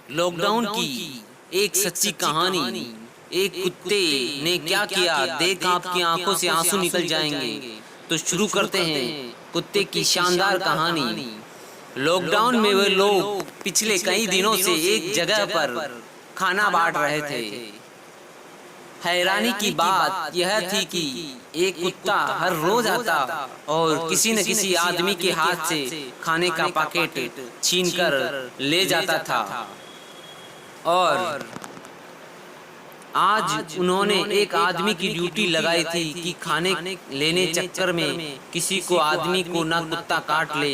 Lockdown की एक सच्ची कहानी। एक कुत्ते ने क्या किया, देख आपकी आंखों से आंसू निकल जाएंगे। तो शुरू करते हैं कुत्ते की शानदार कहानी। लॉकडाउन में वे लोग पिछले कई दिनों से एक जगह पर खाना बांट रहे थे। हैरानी की बात यह थी कि एक कुत्ता हर रोज आता और किसी न किसी आदमी के हाथ से खाने का पैकेट छीनकर ले जाता था। और आज उन्होंने एक आदमी की ड्यूटी लगाई थी कि खाने लेने चक्कर में किसी को आदमी को ना कुत्ता काट ले।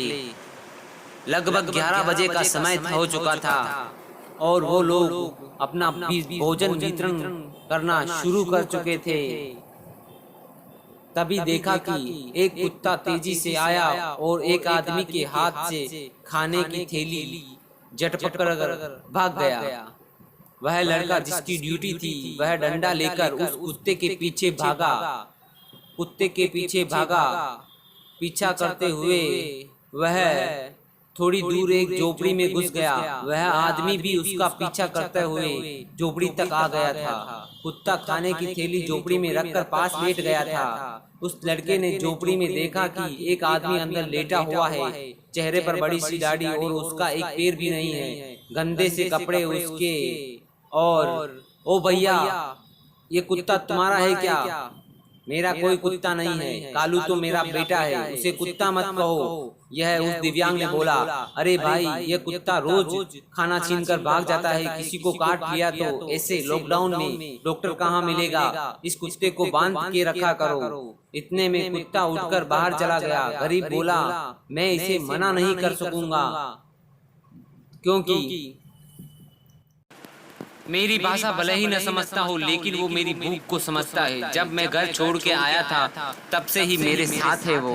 लगभग 11 बजे का समय हो चुका था और वो लोग अपना भोजन वितरण करना शुरू कर चुके थे। तभी देखा कि एक कुत्ता तेजी से आया और एक आदमी के हाथ से खाने की थैली झटपट कर भाग गया। वह लड़का जिसकी ड्यूटी थी वह डंडा लेकर उस कुत्ते के पीछे भागा। कुत्ते के पीछे भागा, पीछा करते हुए वह थोड़ी दूर एक झोपड़ी में घुस गया। वह आदमी भी उसका पीछा करते हुए झोपड़ी तक आ गया था। कुत्ता खाने की थैली झोपड़ी में रखकर पास लेट गया था। उस लड़के ने झोपड़ी में देखा कि एक आदमी अंदर लेटा हुआ है। चेहरे पर बड़ी सी दाढ़ी और उसका एक पैर भी नहीं है। गंदे से कपड़े उसके। और ओ भैया, ये कुत्ता तुम्हारा है क्या? मेरा कोई कुत्ता नहीं है, कालू तो मेरा बेटा है, उसे कुत्ता मत कहो। यह उस दिव्यांग ने बोला। अरे भाई, ये कुत्ता रोज खाना छीनकर भाग जाता है, किसी को काट लिया तो ऐसे लॉकडाउन में डॉक्टर कहाँ मिलेगा? इस कुत्ते को बांध के रखा करो। इतने में कुत्ता उठकर बाहर चला गया। गरीब बोला, मैं इसे मना नहीं कर सकूंगा क्योंकि मेरी भाषा भले ही न समझता हो, लेकिन वो मेरी भूख को समझता है। जब मैं घर छोड़ के आया था तब से ही मेरे साथ है वो।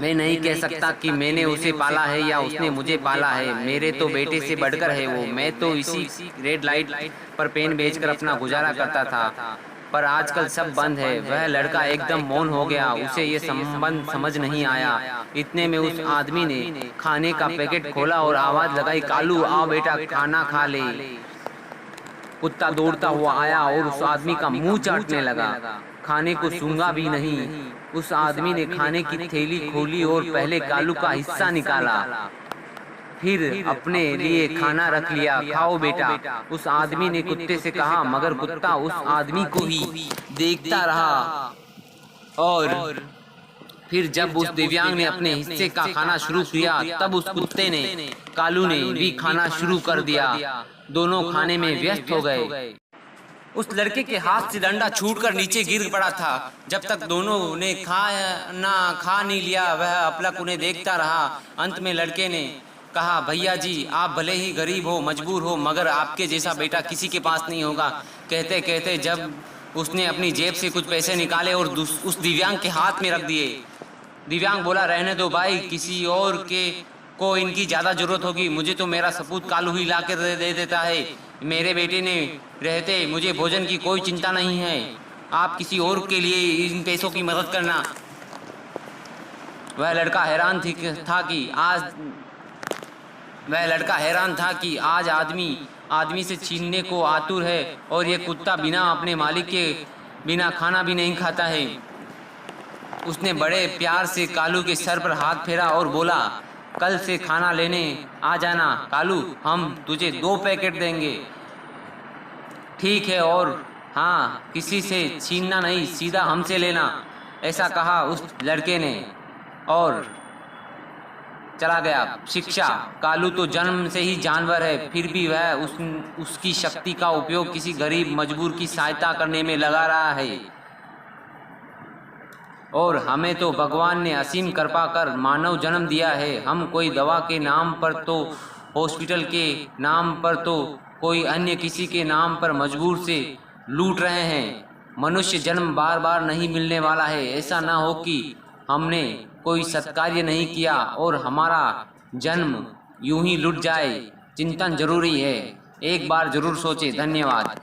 मैं नहीं कह सकता कि मैंने उसे पाला है या उसने मुझे पाला है। मेरे तो बेटे से बढ़कर है वो। मैं तो इसी रेड लाइट पर पेन बेचकर अपना गुजारा करता था, पर आजकल सब बंद है। वह लड़का एकदम मौन हो गया, उसे ये संबंध समझ नहीं आया। इतने में उस आदमी ने खाने का पैकेट खोला और आवाज लगाई, कालू आओ बेटा, खाना खा ले। कुत्ता दौड़ता हुआ आया और उस आदमी का मुंह चाटने लगा। खाने को सूंघा भी नहीं। उस आदमी ने खाने की थैली खोली और पहले कालू का हिस्सा निकाला, फिर अपने लिए खाना रख लिया। खाओ बेटा, उस आदमी ने कुत्ते से कहा, मगर कुत्ता उस आदमी को ही देखता रहा। और फिर जब उस दिव्यांग ने अपने हिस्से का खाना शुरू किया तब उस कुत्ते ने, कालू ने भी खाना शुरू कर दिया। दोनों खाने में व्यस्त हो गए। उस लड़के के हाथ से डंडा छूटकर नीचे गिर पड़ा था। जब तक दोनों ने खा नहीं लिया वह अपलक उन्हें देखता रहा। अंत में लड़के ने कहा, भैया जी, आप भले ही गरीब हो, मजबूर हो, मगर आपके जैसा बेटा किसी के पास नहीं होगा। कहते कहते जब उसने अपनी जेब से कुछ पैसे निकाले और उस दिव्यांग के हाथ में रख दिए। दिव्यांग बोला, रहने दो भाई, किसी और के को इनकी ज़्यादा ज़रूरत होगी। मुझे तो मेरा सपूत कालू ही ला कर दे देता है। मेरे बेटे ने रहते मुझे भोजन की कोई चिंता नहीं है। आप किसी और के लिए इन पैसों की मदद करना। वह लड़का हैरान था कि आज आदमी से छीनने को आतुर है और ये कुत्ता बिना अपने मालिक के बिना खाना भी नहीं खाता है। उसने बड़े प्यार से कालू के सर पर हाथ फेरा और बोला, कल से खाना लेने आ जाना कालू, हम तुझे 2 पैकेट देंगे। ठीक है, और हाँ, किसी से छीनना नहीं, सीधा हमसे लेना, ऐसा कहा उस लड़के ने और चला गया। शिक्षा, कालू तो जन्म से ही जानवर है, फिर भी वह उसकी शक्ति का उपयोग किसी गरीब मजबूर की सहायता करने में लगा रहा है। और हमें तो भगवान ने असीम कृपा कर मानव जन्म दिया है। हम कोई दवा के नाम पर तो हॉस्पिटल के नाम पर तो कोई अन्य किसी के नाम पर मजबूर से लूट रहे हैं। मनुष्य जन्म बार बार नहीं मिलने वाला है। ऐसा ना हो कि हमने कोई सत्कार्य नहीं किया और हमारा जन्म यूं ही लुट जाए। चिंतन जरूरी है, एक बार जरूर सोचें। धन्यवाद।